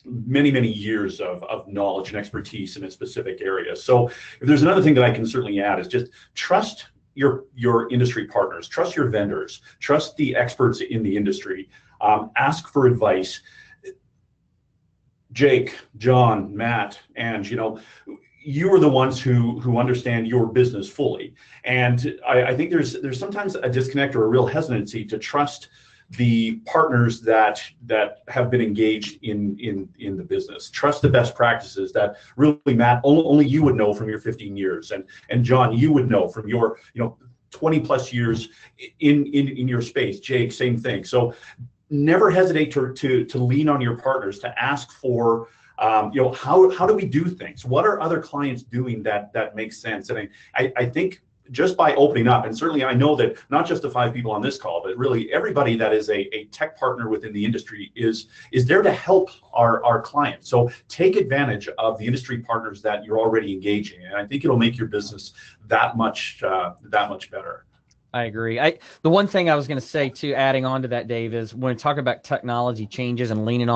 many years of knowledge and expertise in a specific area. So if there's another thing that I can certainly add is just trust your industry partners, trust your vendors, trust the experts in the industry, ask for advice. Jake, John, Matt, and you are the ones who understand your business fully. And I think there's sometimes a disconnect or a real hesitancy to trust the partners that have been engaged in the business. Trust the best practices that really, Matt, only you would know from your 15 years, and John, you would know from your 20 plus years in your space. Jake, same thing. So never hesitate to lean on your partners to ask for how do we do things? What are other clients doing that makes sense? And I think just by opening up, and certainly I know that not just the 5 people on this call, but really everybody that is a tech partner within the industry is there to help our clients. So take advantage of the industry partners that you're already engaging, and I think it'll make your business that much better. I agree. The one thing I was going to say too, adding on to that, Dave, is when we talk about technology changes and leaning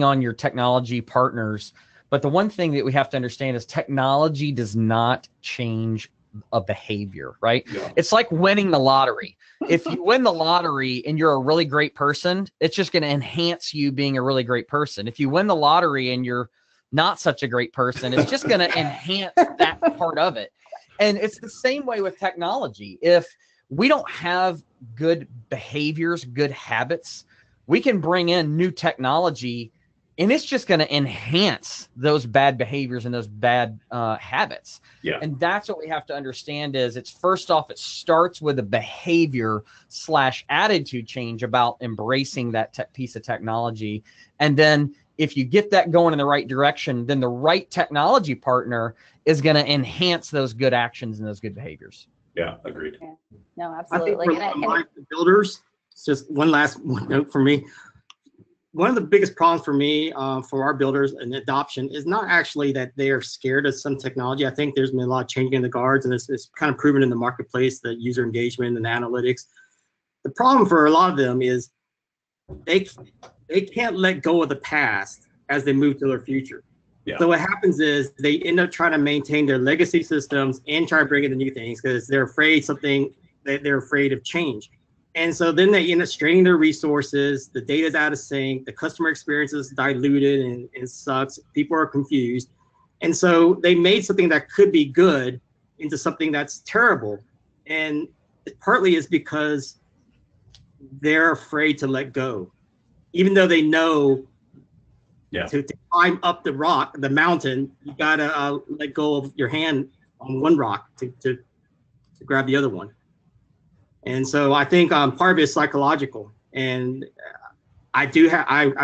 on your technology partners. But the one thing that we have to understand is technology does not change a behavior, right? Yeah. It's like winning the lottery. If you win the lottery and you're a really great person, it's just going to enhance you being a really great person. If you win the lottery and you're not such a great person, it's just going to enhance that part of it. And it's the same way with technology. If we don't have good behaviors, good habits, we can bring in new technology and it's just going to enhance those bad behaviors and those bad habits. Yeah. And that's what we have to understand is it's first off, it starts with a behavior / attitude change about embracing that piece of technology. And then if you get that going in the right direction, then the right technology partner is going to enhance those good actions and those good behaviors. Yeah, agreed. Yeah. No, absolutely. I think for builders, it's just one last note for me. One of the biggest problems for me, for our builders and adoption, is not actually that they are scared of some technology. I think there's been a lot of changing in the guards, and it's kind of proven in the marketplace, the user engagement and analytics. The problem for a lot of them is they can't let go of the past as they move to their future. Yeah. So what happens is they end up trying to maintain their legacy systems and try to bring in the new things because they're afraid they're afraid of change. And so then they end up straining their resources. The data's out of sync. The customer experience is diluted and it sucks. People are confused. And so they made something that could be good, into something that's terrible. And partly is because they're afraid to let go, even though they know to climb up the mountain, you gotta let go of your hand on one rock to grab the other one. And so I think part of it is psychological. And I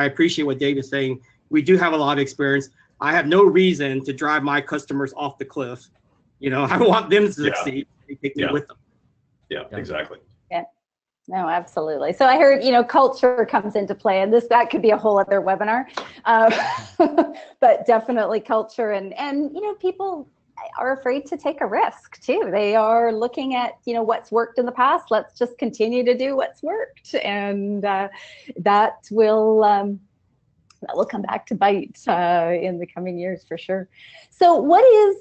appreciate what Dave is saying. We do have a lot of experience. I have no reason to drive my customers off the cliff. I want them to succeed. They take me with them. Yeah, exactly. Yeah. No, absolutely. So I heard, culture comes into play, and that could be a whole other webinar. But definitely culture and people are afraid to take a risk too. They are looking at, what's worked in the past. Let's just continue to do what's worked. And that will come back to bite in the coming years for sure. So what is,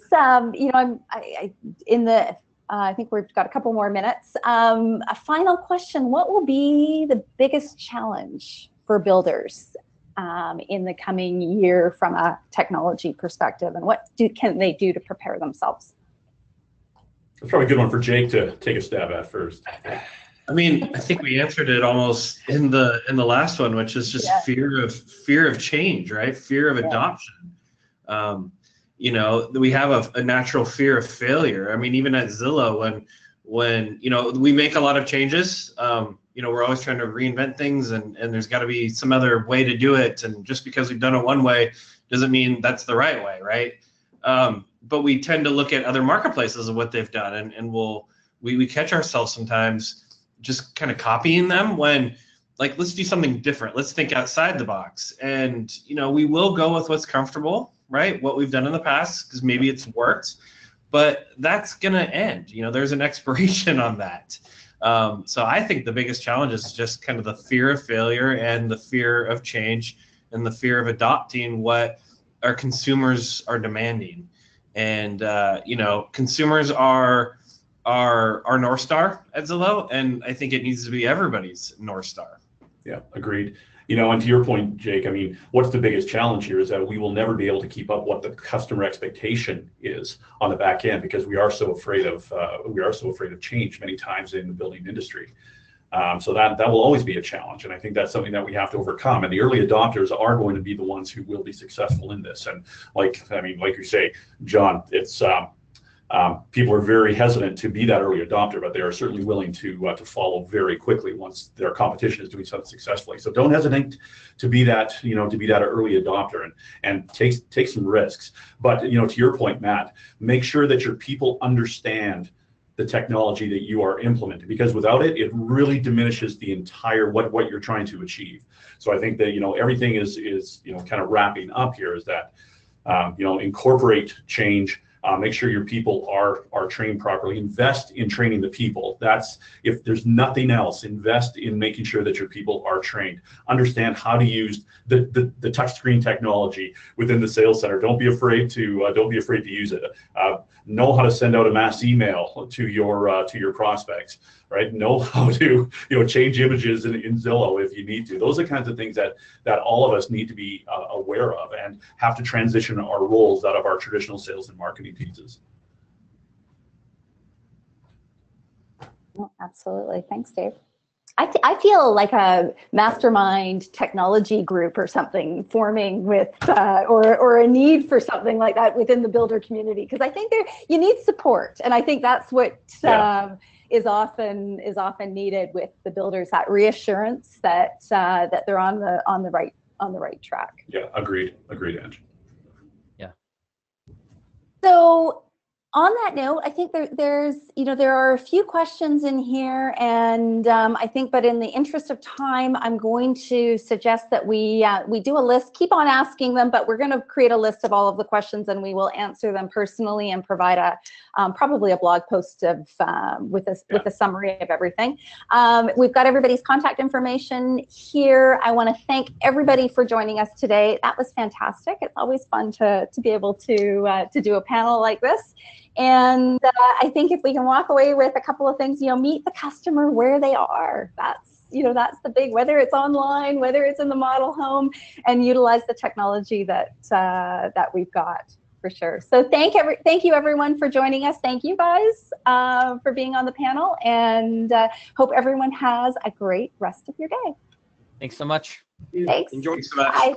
I think we've got a couple more minutes. A final question: what will be the biggest challenge for builders in the coming year from a technology perspective, and what can they do to prepare themselves? That's probably a good one for Jake to take a stab at first. I mean, I think we answered it almost in the last one, which is just fear of change, right? Fear of adoption. We have a natural fear of failure. I mean, even at Zillow, when we make a lot of changes, we're always trying to reinvent things, and there's got to be some other way to do it. And just because we've done it one way doesn't mean that's the right way, right? But we tend to look at other marketplaces of what they've done, and we catch ourselves sometimes just kind of copying them when, like, let's do something different. Let's think outside the box. And, we will go with what's comfortable, right? What we've done in the past, because maybe it's worked, but that's going to end. There's an expiration on that. So I think the biggest challenge is just kind of the fear of failure and the fear of change and the fear of adopting what our consumers are demanding. And, consumers are our North Star at Zillow, and I think it needs to be everybody's North Star. Yeah, agreed. And to your point, Jake, I mean, what's the biggest challenge here is that we will never be able to keep up what the customer expectation is on the back end, because we are so afraid of change many times in the building industry. So that will always be a challenge, and I think that's something that we have to overcome. And the early adopters are going to be the ones who will be successful in this. And like you say, John, it's people are very hesitant to be that early adopter, but they are certainly willing to follow very quickly once their competition is doing something successfully. So don't hesitate to be that early adopter and take some risks. But to your point, Matt, make sure that your people understand the technology that you are implementing, because without it, it really diminishes the entire what you're trying to achieve. So I think that everything is kind of wrapping up here is that incorporate change. Make sure your people are trained properly. Invest in training the people. That's, if there's nothing else, invest in making sure that your people are trained. Understand how to use the touchscreen technology within the sales center. Don't be afraid to use it. Know how to send out a mass email to your prospects. Right? Know how to change images in Zillow if you need to. Those are kinds of things that all of us need to be aware of, and have to transition our roles out of our traditional sales and marketing pieces. Absolutely. Thanks, Dave. I feel like a mastermind technology group or something forming with, or a need for something like that within the builder community, because I think you need support, and I think that's what is often needed with the builders, that reassurance that they're on the right track. Yeah, agreed, Ange. Yeah. So on that note, I think there are a few questions in here, and I think, but in the interest of time, I'm going to suggest that we do a list. Keep on asking them, but we're going to create a list of all of the questions, and we will answer them personally and provide probably a blog post with a summary of everything. We've got everybody's contact information here. I want to thank everybody for joining us today. That was fantastic. It's always fun to be able to do a panel like this. And I think if we can walk away with a couple of things, meet the customer where they are. That's the big, whether it's online, whether it's in the model home, and utilize the technology that we've got. for sure. So thank you everyone for joining us. Thank you guys for being on the panel, and hope everyone has a great rest of your day. Thanks so much. Thanks. Enjoy. Thanks so much. Bye.